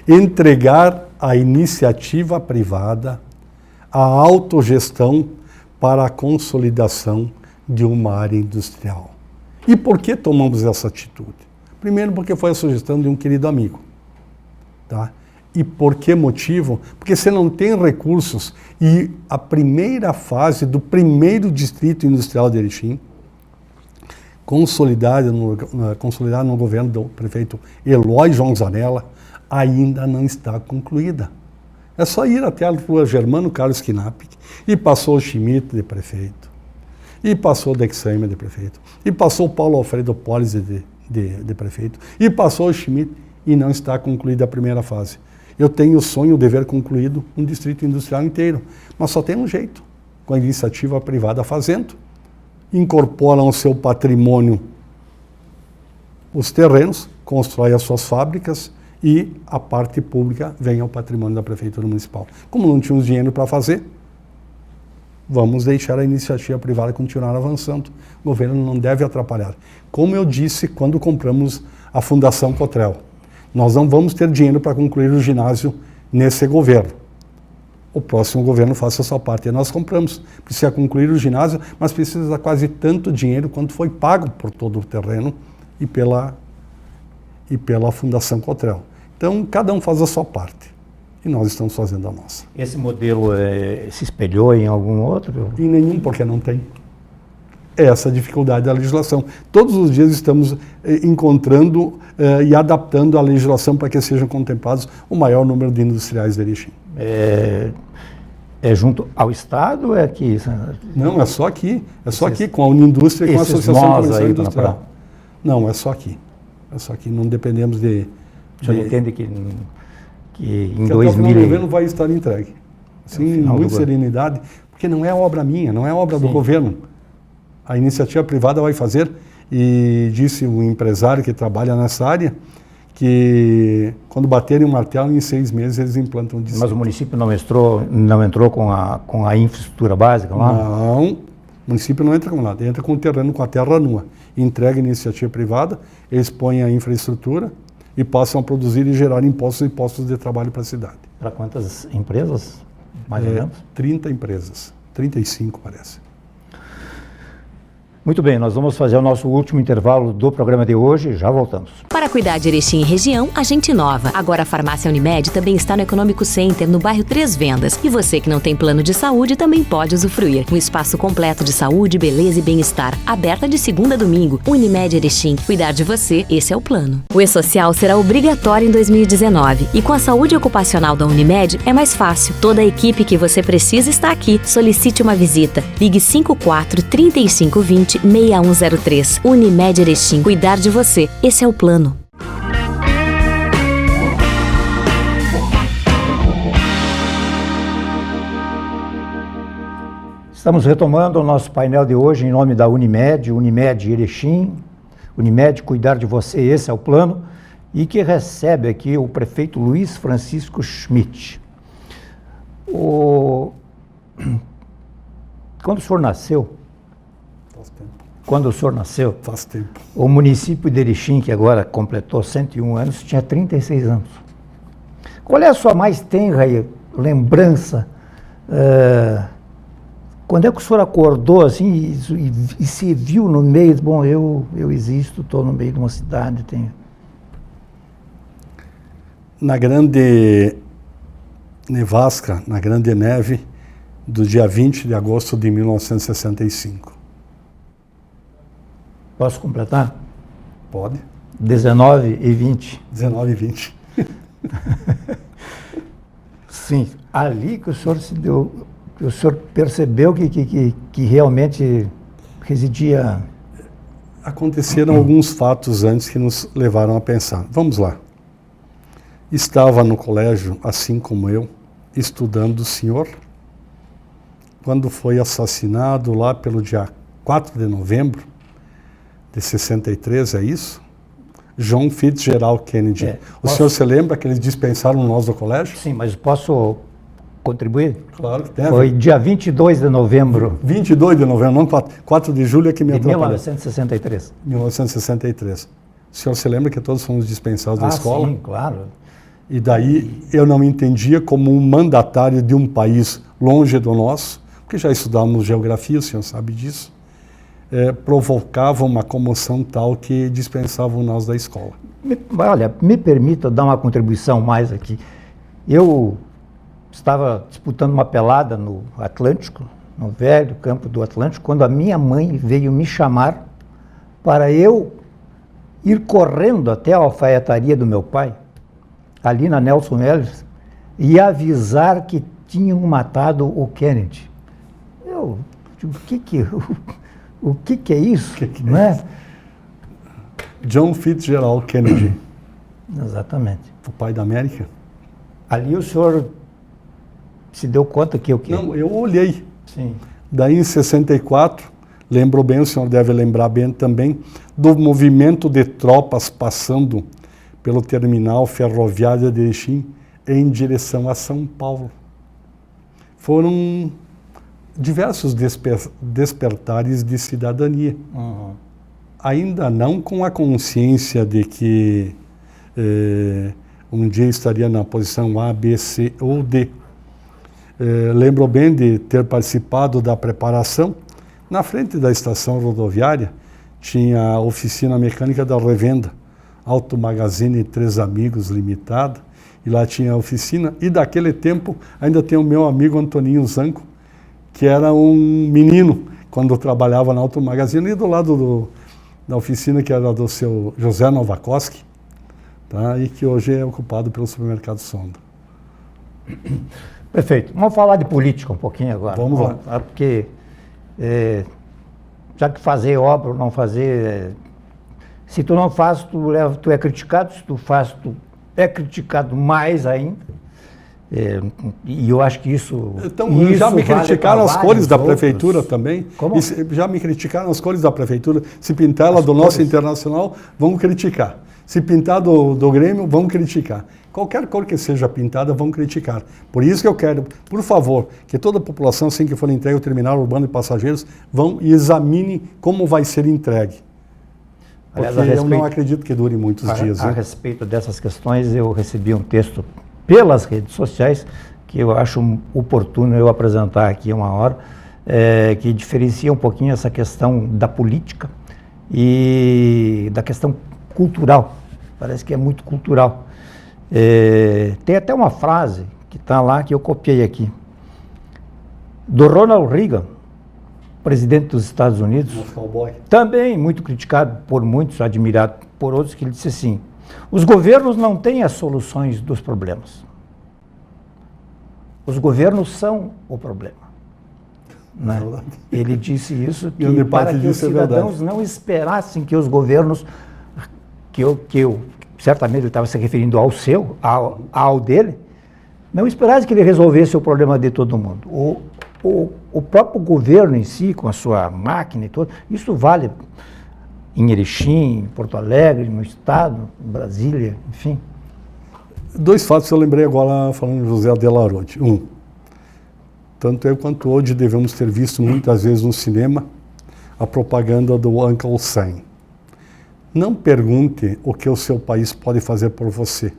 Entregar à iniciativa privada a autogestão para a consolidação de uma área industrial. E por que tomamos essa atitude? Primeiro, porque foi a sugestão de um querido amigo. Tá? E por que motivo? Porque você não tem recursos e a primeira fase do primeiro distrito industrial de Erechim, consolidada no governo do prefeito Eloy João Zanella, ainda não está concluída. É só ir até a rua Germano Carlos Knappich e passou o Schmidt de prefeito, e passou o Dexheimer de prefeito, e passou o Paulo Alfredo Polis de prefeito, e passou o Schmidt e não está concluída a primeira fase. Eu tenho o sonho de ver concluído um distrito industrial inteiro, mas só tem um jeito, com a iniciativa privada fazendo. Incorporam ao seu patrimônio os terrenos, constrói as suas fábricas e a parte pública vem ao patrimônio da Prefeitura Municipal. Como não tínhamos dinheiro para fazer, vamos deixar a iniciativa privada continuar avançando. O governo não deve atrapalhar. Como eu disse quando compramos a Fundação Cotrel, nós não vamos ter dinheiro para concluir o ginásio nesse governo. O próximo governo faça a sua parte. E nós compramos. Precisa concluir o ginásio, mas precisa quase tanto dinheiro quanto foi pago por todo o terreno e pela Fundação Cotrel. Então, cada um faz a sua parte. E nós estamos fazendo a nossa. Esse modelo se espelhou em algum outro? Em nenhum, porque não tem. É essa a dificuldade da legislação. Todos os dias estamos encontrando e adaptando a legislação para que sejam contemplados o maior número de industriais de Erechim. É junto ao Estado ou é aqui? Não, é só aqui. É só aqui, com a Unindústria e com a Associação Comercial e Industrial. Não, é só aqui. É só aqui, não dependemos de... O senhor entende que em que 2000... até o governo vai estar entregue. Sim, muita serenidade, porque não é obra minha, não é obra do governo. A iniciativa privada vai fazer, e disse o empresário que trabalha nessa área, que quando baterem o martelo, em 6 meses eles implantam o distrito. Mas o município não entrou com a infraestrutura básica lá? Não, o município não entra com nada, entra com o terreno, com a terra nua. Entrega a iniciativa privada, eles põem a infraestrutura e passam a produzir e gerar impostos e postos de trabalho para a cidade. Para quantas empresas, mais ou menos? 30 empresas, 35 parece. Muito bem, nós vamos fazer o nosso último intervalo do programa de hoje, já voltamos. Para cuidar de Erechim e região, a gente inova. Agora a Farmácia Unimed também está no Econômico Center, no bairro Três Vendas. E você que não tem plano de saúde também pode usufruir. Um espaço completo de saúde, beleza e bem-estar. Aberta de segunda a domingo. Unimed Erechim. Cuidar de você, esse é o plano. O E-Social será obrigatório em 2019. E com a saúde ocupacional da Unimed é mais fácil. Toda a equipe que você precisa está aqui. Solicite uma visita. Ligue 54 3520 6103. Unimed Erechim. Cuidar de você. Esse é o plano. Estamos retomando o nosso painel de hoje em nome da Unimed, Unimed Erechim. Unimed, cuidar de você, esse é o plano. E que recebe aqui o prefeito Luiz Francisco Schmidt. Quando o senhor nasceu, Faz tempo. O município de Erechim, que agora completou 101 anos, tinha 36 anos. Qual é a sua mais tenra lembrança? Quando é que o senhor acordou assim e se viu no meio, bom, eu existo, estou no meio de uma cidade, tenho... Na grande nevasca, na grande neve, do dia 20 de agosto de 1965. Posso completar? Pode. 19 e 20. 19 e 20. Sim, ali que o senhor se deu, que o senhor percebeu que realmente residia... Aconteceram alguns fatos antes que nos levaram a pensar. Vamos lá. Estava no colégio, assim como eu, estudando o senhor, quando foi assassinado lá pelo dia 4 de novembro de 63, é isso? John Fitzgerald Kennedy. O senhor se lembra que eles dispensaram nós do colégio? Sim, mas posso contribuir? Claro que tem. Foi dia 22 de novembro. 22 de novembro, não 4 de julho é que me atrapalhou. 1963. 1963. O senhor se lembra que todos fomos dispensados da escola? Sim, claro. E daí eu não me entendia como um mandatário de um país longe do nosso, porque já estudávamos geografia, o senhor sabe disso. Provocava uma comoção tal que dispensavam nós da escola. Olha, me permita dar uma contribuição mais aqui. Eu estava disputando uma pelada no Atlântico, no velho campo do Atlântico, quando a minha mãe veio me chamar para eu ir correndo até a alfaiataria do meu pai, ali na Nelson Ellis, e avisar que tinham matado o Kennedy. Eu digo, o que é isso? Não é? John Fitzgerald Kennedy. Exatamente. O pai da América. Ali o senhor se deu conta que o quê? Não, eu olhei. Sim. Daí em 64, lembro bem, o senhor deve lembrar bem também, do movimento de tropas passando pelo terminal ferroviário de Erechim em direção a São Paulo. Foram diversos despertares de cidadania. Uhum. Ainda não com a consciência de que um dia estaria na posição A, B, C ou D. Lembro bem de ter participado da preparação. Na frente da estação rodoviária tinha a oficina mecânica da revenda, Auto Magazine Três Amigos Limitada, e lá tinha a oficina, e daquele tempo ainda tem o meu amigo Antoninho Zanco, que era um menino quando trabalhava na Auto Magazine, e do lado da oficina que era do seu José Novakoski, tá? E que hoje é ocupado pelo supermercado Sonda. Perfeito. Vamos falar de política um pouquinho agora. Vamos lá. Porque, já que fazer obra ou não fazer, se tu não faz, tu é criticado, se tu faz, tu é criticado mais ainda. E eu acho que isso... Então, isso já me criticaram as cores da outros. prefeitura também. Como? Já me criticaram as cores da prefeitura. Se pintar ela do nosso Internacional, vão criticar. Se pintar do Grêmio, vão criticar. Qualquer cor que seja pintada, vão criticar. Por isso que eu quero, por favor, que toda a população, assim que for entregue o terminal urbano de passageiros, vão e examine como vai ser entregue. Porque Aliás, eu não acredito que dure muitos dias. A respeito dessas questões, eu recebi um texto pelas redes sociais, que eu acho oportuno eu apresentar aqui uma hora, que diferencia um pouquinho essa questão da política e da questão cultural. Parece que é muito cultural. Tem até uma frase que está lá, que eu copiei aqui, do Ronald Reagan, presidente dos Estados Unidos, também muito criticado por muitos, admirado por outros, que ele disse assim: os governos não têm as soluções dos problemas. Os governos são o problema. Né? Ele disse isso para que os cidadãos não esperassem que os governos, que eu certamente ele estava se referindo ao dele, não esperassem que ele resolvesse o problema de todo mundo. O próprio governo em si, com a sua máquina e tudo, isso vale em Erechim, em Porto Alegre, no Estado, em Brasília, enfim. Dois fatos que eu lembrei agora falando de José Delarote. Tanto eu quanto hoje devemos ter visto muitas vezes no cinema a propaganda do Uncle Sam. Não pergunte o que o seu país pode fazer por você.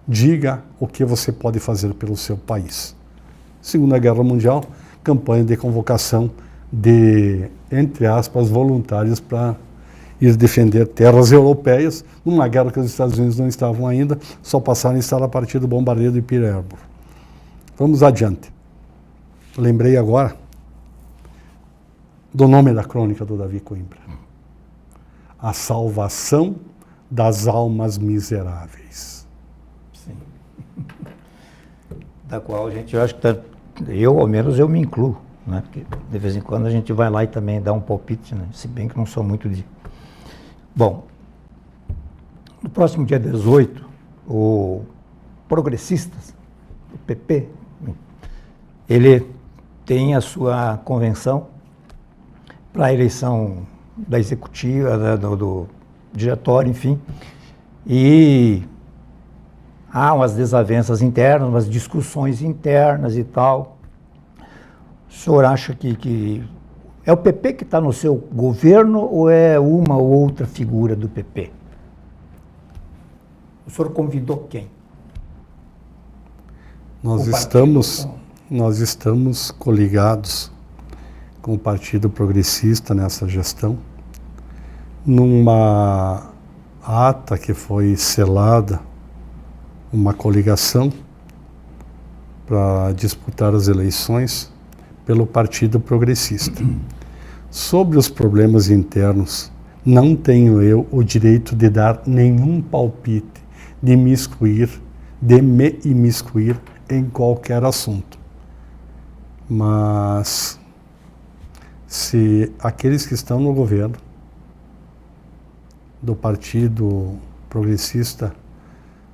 Diga o que você pode fazer pelo seu país. Segunda Guerra Mundial, campanha de convocação de, entre aspas, voluntários para ir defender terras europeias, numa guerra que os Estados Unidos não estavam ainda, só passaram a estar a partir do bombardeio de Pearl Harbor. Vamos adiante. Lembrei agora do nome da crônica do Davi Coimbra. A salvação das almas miseráveis. Sim. Da qual a gente, eu acho que eu, ao menos, eu me incluo, né? Porque de vez em quando a gente vai lá e também dá um palpite, né? Se bem que não sou muito de... Bom, no próximo dia 18, o Progressistas, o PP, ele tem a sua convenção para a eleição da executiva, do diretório, enfim, e há umas desavenças internas, umas discussões internas e tal. O senhor acha que é o PP que está no seu governo ou é uma ou outra figura do PP? O senhor convidou quem? Nós estamos coligados com o Partido Progressista nessa gestão, numa ata que foi selada, uma coligação para disputar as eleições pelo Partido Progressista. Sobre os problemas internos, não tenho eu o direito de dar nenhum palpite, de me imiscuir em qualquer assunto. Mas se aqueles que estão no governo do Partido Progressista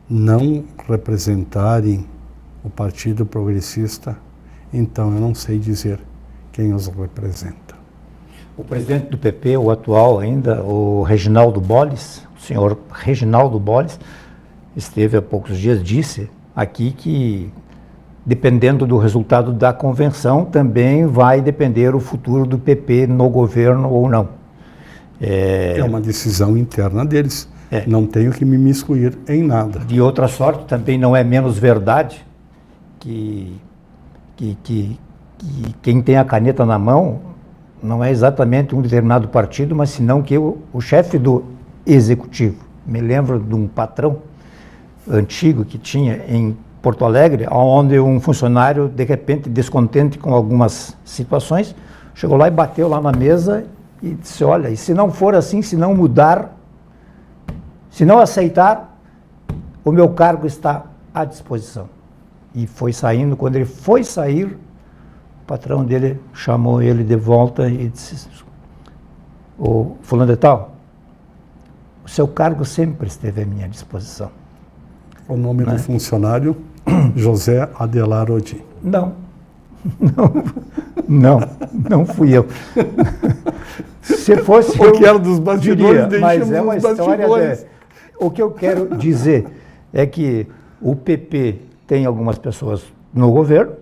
não representarem o Partido Progressista, então eu não sei dizer quem os representa. O presidente do PP, o atual ainda, o Reginaldo Bolles, o senhor Reginaldo Bolles, esteve há poucos dias, disse aqui que, dependendo do resultado da convenção, também vai depender o futuro do PP no governo ou não. É uma decisão interna deles. Não tenho que me imiscuir em nada. De outra sorte, também não é menos verdade que quem tem a caneta na mão não é exatamente um determinado partido, mas senão que o chefe do executivo. Me lembro de um patrão antigo que tinha em Porto Alegre, onde um funcionário, de repente, descontente com algumas situações, chegou lá e bateu lá na mesa e disse, olha, e se não for assim, se não mudar, se não aceitar, o meu cargo está à disposição. E foi saindo, quando ele foi sair, o patrão dele chamou ele de volta e disse, o fulano de tal, o seu cargo sempre esteve à minha disposição. O nome do funcionário, José Adelar Odin. Não fui eu. Se fosse eu, que era dos bastidores, diria, mas é uma história o que eu quero dizer é que o PP tem algumas pessoas no governo,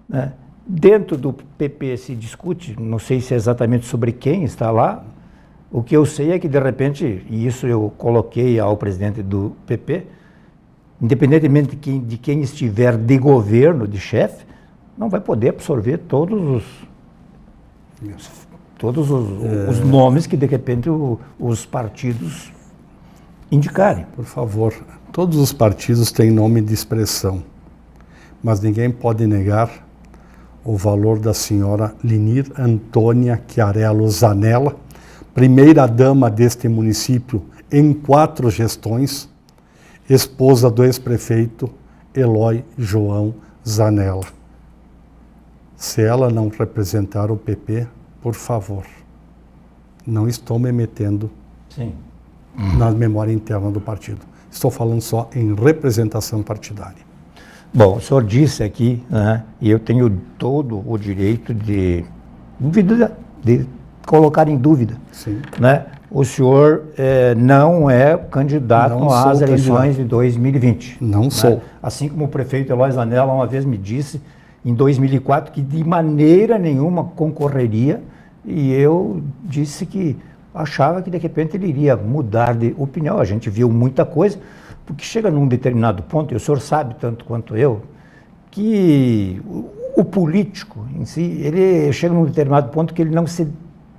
né? Dentro do PP se discute, não sei se é exatamente sobre quem está lá. O que eu sei é que, de repente, e isso eu coloquei ao presidente do PP, independentemente de quem estiver de governo, de chefe, não vai poder absorver todos os nomes que, de repente, os partidos indicarem. Por favor, todos os partidos têm nome de expressão, mas ninguém pode negar o valor da senhora Linir Antônia Chiarello Zanella, primeira-dama deste município em 4 gestões, esposa do ex-prefeito Eloy João Zanella. Se ela não representar o PP, por favor, não estou me metendo na memória interna do partido. Estou falando só em representação partidária. Bom, o senhor disse aqui, né, e eu tenho todo o direito de colocar em dúvida. Sim. Né? O senhor não é candidato às eleições de 2020. Não sou. Né? Assim como o prefeito Eloy Zanella uma vez me disse, em 2004, que de maneira nenhuma concorreria, e eu disse que achava que de repente ele iria mudar de opinião. A gente viu muita coisa, porque chega num determinado ponto, e o senhor sabe tanto quanto eu, que o político em si, ele chega num determinado ponto que ele não se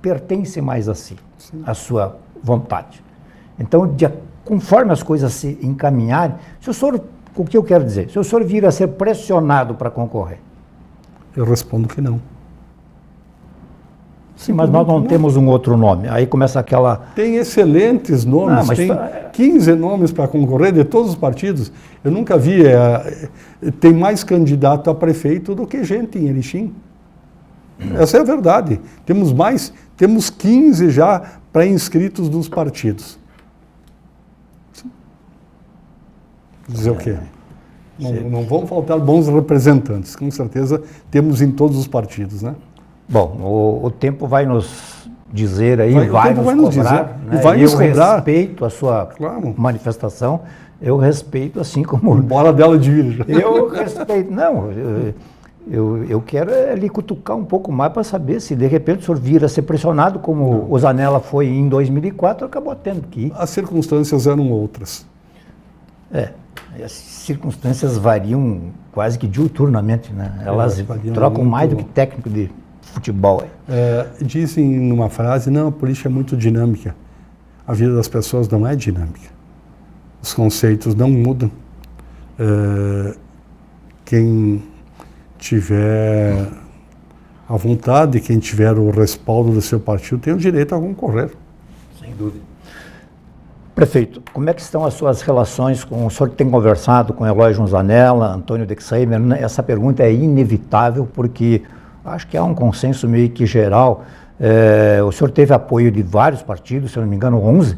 pertence mais a si, a sua vontade. Então, conforme as coisas se encaminharem, o que eu quero dizer? Se o senhor vir a ser pressionado para concorrer? Eu respondo que não. Sim, mas nós não temos um outro nome. Aí começa aquela... Tem excelentes nomes, tem 15 nomes para concorrer de todos os partidos. Eu nunca vi, tem mais candidato a prefeito do que gente em Erechim. Essa é a verdade. Temos 15 já pré-inscritos dos partidos. Dizer o quê? Não vão faltar bons representantes, com certeza temos em todos os partidos, né? Bom, o tempo vai nos dizer aí, vai nos cobrar, né? Vai nos cobrar. Respeito a sua manifestação, eu respeito assim como... Embora dela divirja. Eu respeito, não, eu quero lhe cutucar um pouco mais para saber se de repente o senhor vir a ser pressionado, como o Zanella foi em 2004, acabou tendo que ir. As circunstâncias eram outras. As circunstâncias variam quase que diuturnamente, né? Elas trocam mais do que técnico de futebol. Dizem numa frase, não, a política é muito dinâmica. A vida das pessoas não é dinâmica. Os conceitos não mudam. Quem tiver a vontade, quem tiver o respaldo do seu partido, tem o direito a concorrer. Sem dúvida. Prefeito, como é que estão as suas relações com o senhor que tem conversado com Eloy João Zanella, Antônio Dexheimer? Essa pergunta é inevitável porque acho que há um consenso meio que geral. O senhor teve apoio de vários partidos, se eu não me engano 11,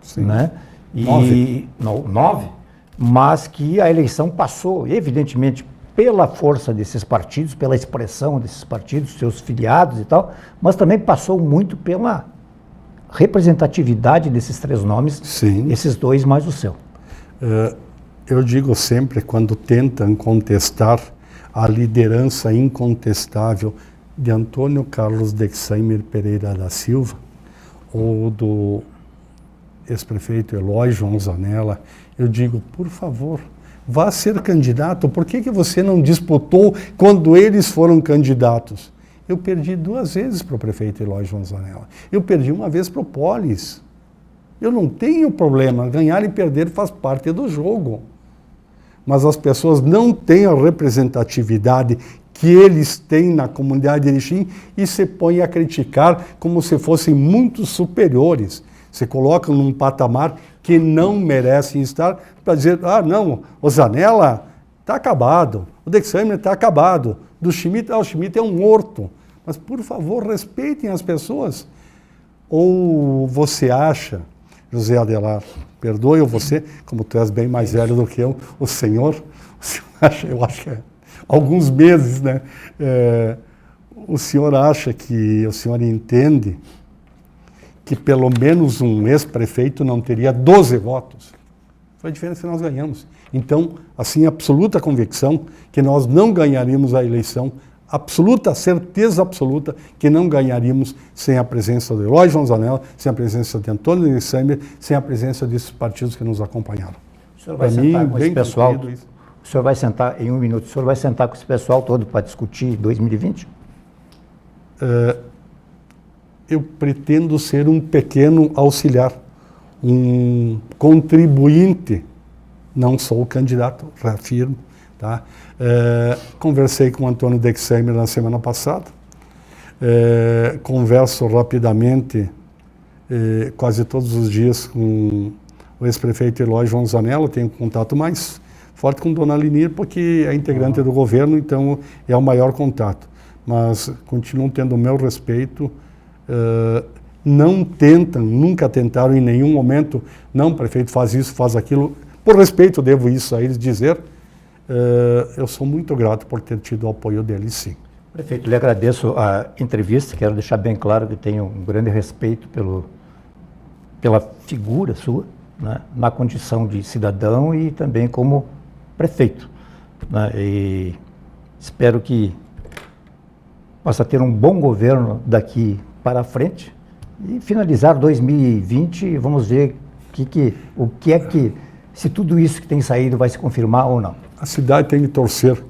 Sim. Né? 9, mas que a eleição passou, evidentemente, pela força desses partidos, pela expressão desses partidos, seus filiados e tal, mas também passou muito pela representatividade desses 3 nomes, Sim. Esses 2 mais o seu. Eu digo sempre, quando tentam contestar a liderança incontestável de Antônio Carlos Dexheimer Pereira da Silva, ou do ex-prefeito Eloy João Zanella, eu digo, por favor, vá ser candidato. Por que você não disputou quando eles foram candidatos? Eu perdi 2 vezes para o prefeito Eloy João Zanella. Eu perdi uma vez para o Polis. Eu não tenho problema, ganhar e perder faz parte do jogo. Mas as pessoas não têm a representatividade que eles têm na comunidade de Erechim e se põem a criticar como se fossem muito superiores. Se colocam num patamar que não merecem estar para dizer, ah não, o Zanella está acabado, o Dexheimer está acabado, do Schmidt, o Schmidt é um morto. Mas, por favor, respeitem as pessoas. Ou você acha, José Adelar, perdoe você, como tu és bem mais velho do que eu, o senhor acha, eu acho que é alguns meses, né? O senhor acha que, o senhor entende que pelo menos um ex-prefeito não teria 12 votos? Foi a diferença que nós ganhamos. Então, assim, absoluta convicção que nós não ganharíamos a eleição, absoluta, certeza absoluta que não ganharíamos sem a presença do Eloy João Zanella, sem a presença de Antônio Dexheimer, sem a presença desses partidos que nos acompanharam. O senhor vai sentar com esse pessoal, o senhor vai sentar em um minuto, o senhor vai sentar com esse pessoal todo para discutir 2020? Eu pretendo ser um pequeno auxiliar, um contribuinte, não sou o candidato, reafirmo. Tá? Conversei com o Antônio Dexheimer na semana passada, converso rapidamente, quase todos os dias, com o ex-prefeito Eloy João Zanella, tenho contato mais forte com Dona Linir, porque é integrante do governo, então é o maior contato. Mas continuam tendo o meu respeito, não tentam, nunca tentaram em nenhum momento, não, prefeito, faz isso, faz aquilo, por respeito devo isso a eles dizer. Eu sou muito grato por ter tido o apoio deles, sim. Prefeito, lhe agradeço a entrevista, quero deixar bem claro que tenho um grande respeito pela figura sua, né, na condição de cidadão e também como prefeito, né, e espero que possa ter um bom governo daqui para frente e finalizar 2020, vamos ver o que é que, se tudo isso que tem saído vai se confirmar ou não. A cidade tem que torcer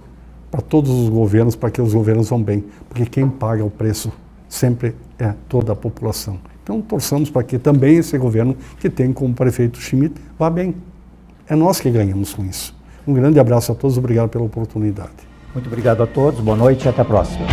para todos os governos, para que os governos vão bem, porque quem paga o preço sempre é toda a população. Então torçamos para que também esse governo, que tem como prefeito Schmidt, vá bem. É nós que ganhamos com isso. Um grande abraço a todos, obrigado pela oportunidade. Muito obrigado a todos, boa noite e até a próxima.